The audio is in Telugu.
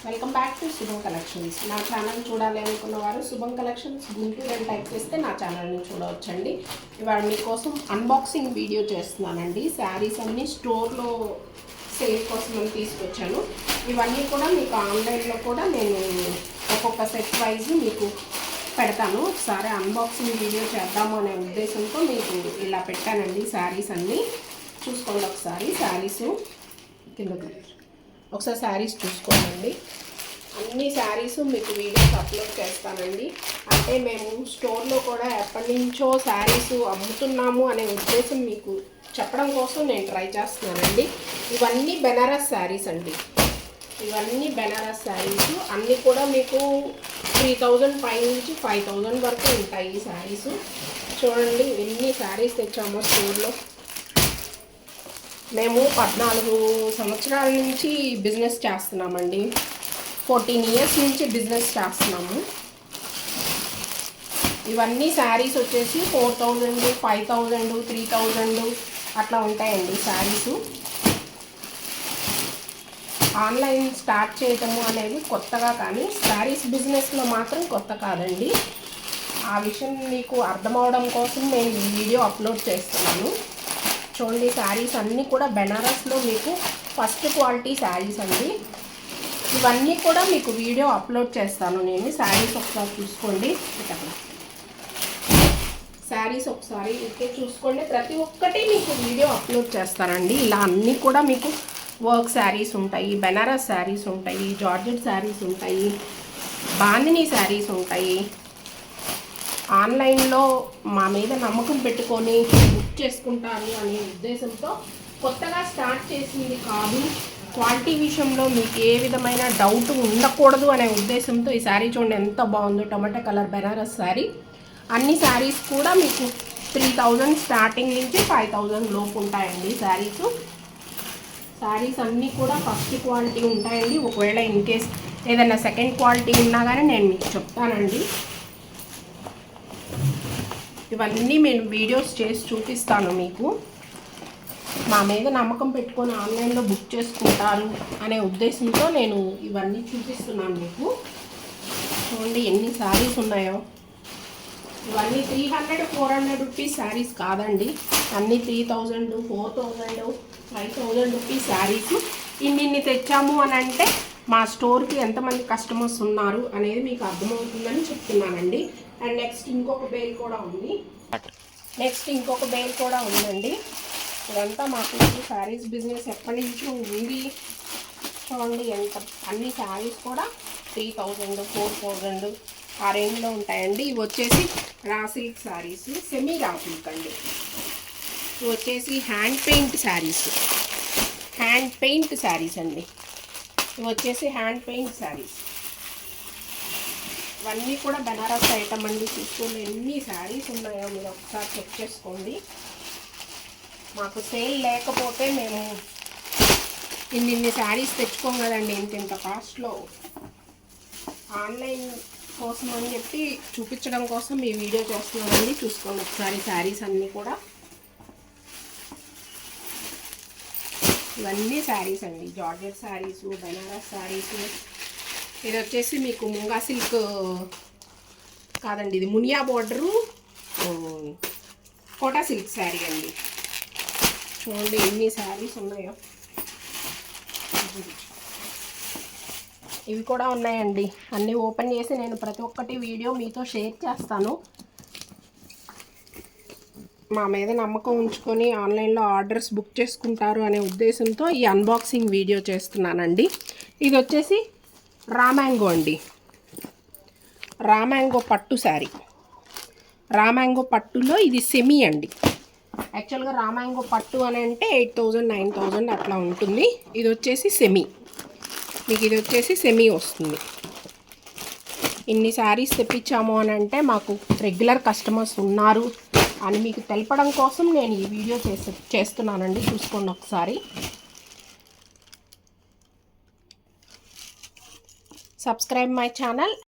వెల్కమ్ బ్యాక్ టు శుభం కలెక్షన్స్. నా ఛానల్ చూడాలి అనుకున్న వారు శుభం కలెక్షన్స్ గుంటూరు అని టైప్ చేస్తే నా ఛానల్ని చూడవచ్చండి. ఇవాళ మీకోసం అన్బాక్సింగ్ వీడియో చేస్తున్నానండి. శారీస్ అన్నీ స్టోర్లో సేల్ కోసం అని తీసుకొచ్చాను. ఇవన్నీ కూడా మీకు ఆన్లైన్లో కూడా నేను ఒక్కొక్క సెట్ వైజ్ మీకు పెడతాను. ఒకసారి అన్బాక్సింగ్ వీడియో చేద్దాము అనే ఉద్దేశంతో మీకు ఇలా పెట్టానండి. శారీస్ అన్నీ చూసుకోండి. ఒకసారి శారీస్ కింద ఒకసారి శారీస్ చూసుకోండి. అన్ని శారీస్ మీకు వీడియోస్ అప్లోడ్ చేస్తానండి. అంటే మేము స్టోర్లో కూడా ఎప్పటి నుంచో శారీస్ అమ్ముతున్నాము అనే ఉద్దేశం మీకు చెప్పడం కోసం నేను ట్రై చేస్తున్నానండి. ఇవన్నీ బెనారస్ శారీస్ అండి. ఇవన్నీ బెనారస్ శారీస్ అన్నీ కూడా మీకు 3000 పై నుంచి 5000 వరకు ఉంటాయి ఈ శారీస్. చూడండి ఎన్ని శారీస్ తెచ్చామో స్టోర్లో. మేము 14 సంవత్సరాల నుంచి బిజినెస్ చేస్తున్నామండి. 14 ఇయర్స్ నుంచి బిజినెస్ చేస్తున్నాము. ఇవన్నీ శారీస్ వచ్చేసి 4000, 5000, 3000 అట్లా ఉంటాయండి శారీస్. ఆన్లైన్ స్టార్ట్ చేయటము అనేది కొత్తగా, కానీ శారీస్ బిజినెస్లో మాత్రం కొత్త కాదండి. ఆ విషయం మీకు అర్థమవడం కోసం నేను ఈ వీడియో అప్లోడ్ చేస్తున్నాను. చూడండి శారీస్ అన్నీ కూడా బెనారస్లో మీకు ఫస్ట్ క్వాలిటీ శారీస్ అండి. ఇవన్నీ కూడా మీకు వీడియో అప్లోడ్ చేస్తాను నేను. శారీస్ ఒకసారి చూసుకోండి. శారీస్ ఒకసారి ఇంకే చూసుకోండి. ప్రతి ఒక్కటి మీకు వీడియో అప్లోడ్ చేస్తానండి. ఇలా అన్నీ కూడా మీకు వర్క్ శారీస్ ఉంటాయి, బెనారస్ శారీస్ ఉంటాయి, జార్జెట్ శారీస్ ఉంటాయి, బాందినీ శారీస్ ఉంటాయి. ఆన్లైన్లో మా మీద నమ్మకం పెట్టుకొని బుక్ చేసుకుంటారు అనే ఉద్దేశంతో కొత్తగా స్టార్ట్ చేసింది కాదు. క్వాలిటీ విషయంలో మీకు ఏ విధమైన డౌట్ ఉండకూడదు అనే ఉద్దేశంతో ఈ శారీ చూడండి ఎంత బాగుందో. టమాటా కలర్ బెనారస్ శారీ. అన్ని శారీస్ కూడా మీకు 3000 స్టార్టింగ్ నుంచి 5000 లోపు ఉంటాయండి శారీస్. శారీస్ అన్నీ కూడా ఫస్ట్ క్వాలిటీ ఉంటాయండి. ఒకవేళ ఇన్ కేస్ ఏదైనా సెకండ్ క్వాలిటీ ఉన్నా కానీ నేను మీకు చెప్తానండి. ఇవన్నీ నేను వీడియోస్ చేసి చూపిస్తాను మీకు. మా మీద నమ్మకం పెట్టుకొని ఆన్లైన్లో బుక్ చేసుకుంటారు అనే ఉద్దేశంతో నేను ఇవన్నీ చూపిస్తున్నాను మీకు. చూడండి ఎన్ని శారీస్ ఉన్నాయో. ఇవన్నీ 300, 400 రూపీస్ శారీస్ కాదండి. అన్నీ 3000, 4000, 5000 రూపీస్ శారీస్. ఇన్ని తెచ్చాము అని అంటే మా స్టోర్కి ఎంతమంది కస్టమర్స్ ఉన్నారు అనేది మీకు అర్థమవుతుందని చెప్తున్నానండి. అండ్ నెక్స్ట్ ఇంకొక బేల్ కూడా ఉందండి. ఇదంతా మాకు శారీస్ బిజినెస్ ఎప్పటి నుంచో ఉంది. చూడండి ఎంత అన్ని శారీస్ కూడా 3000, 4000 ఆ రేంజ్లో ఉంటాయండి. ఇవి వచ్చేసి raw silk saris, semi raw silk అండి. ఇవి వచ్చేసి హ్యాండ్ పెయింట్ శారీస్ అండి. ఇవి వచ్చేసి హ్యాండ్ పెయింట్ శారీస్. ఇవన్నీ కూడా బెనారస్ ఐటమ్ అండి. చూసుకోండి ఎన్ని శారీస్ ఉన్నాయో మీరు ఒకసారి చెక్ చేసుకోండి. మాకు సేల్ లేకపోతే మేము ఇన్ని శారీస్ తెచ్చుకోం కదండి ఇంత కాస్ట్లో. ఆన్లైన్ కోసం అని చెప్పి చూపించడం కోసం ఈ వీడియో చేస్తున్నానండి. చూసుకోండి ఒకసారి శారీస్ అన్నీ కూడా. ఇవన్నీ శారీస్ అండి. జార్జెట్ శారీసు, బెనారస్ శారీసు. ఇది వచ్చేసి మీకు ముంగా సిల్క్ కాదండి, ఇది మునియా బోర్డరు కోటా సిల్క్ శారీ అండి. చూడండి ఎన్ని శారీస్ ఉన్నాయో. ఇవి కూడా ఉన్నాయండి. అన్నీ ఓపెన్ చేసి నేను ప్రతి ఒక్కటి వీడియో మీతో షేర్ చేస్తాను. మా మీద నమ్మకం ఉంచుకొని ఆన్లైన్లో ఆర్డర్స్ బుక్ చేసుకుంటారు అనే ఉద్దేశంతో ఈ అన్బాక్సింగ్ వీడియో చేస్తున్నానండి. ఇది వచ్చేసి రామ్యాంగో అండి. రామ్యాంగో పట్టు శారీ. రామ్యాంగో పట్టులో ఇది సెమీ అండి. యాక్చువల్గా రామ్యాంగో పట్టు అని అంటే 8000, 9000 అట్లా ఉంటుంది. ఇది వచ్చేసి సెమీ. మీకు ఇది వచ్చేసి సెమీ వస్తుంది. ఇన్ని శారీస్ తెప్పించాము అని అంటే మాకు రెగ్యులర్ కస్టమర్స్ ఉన్నారు అని మీకు తెలపడం కోసం నేను ఈ వీడియో చేస్తున్నానండి. చూసుకోండి ఒకసారి. Subscribe my channel.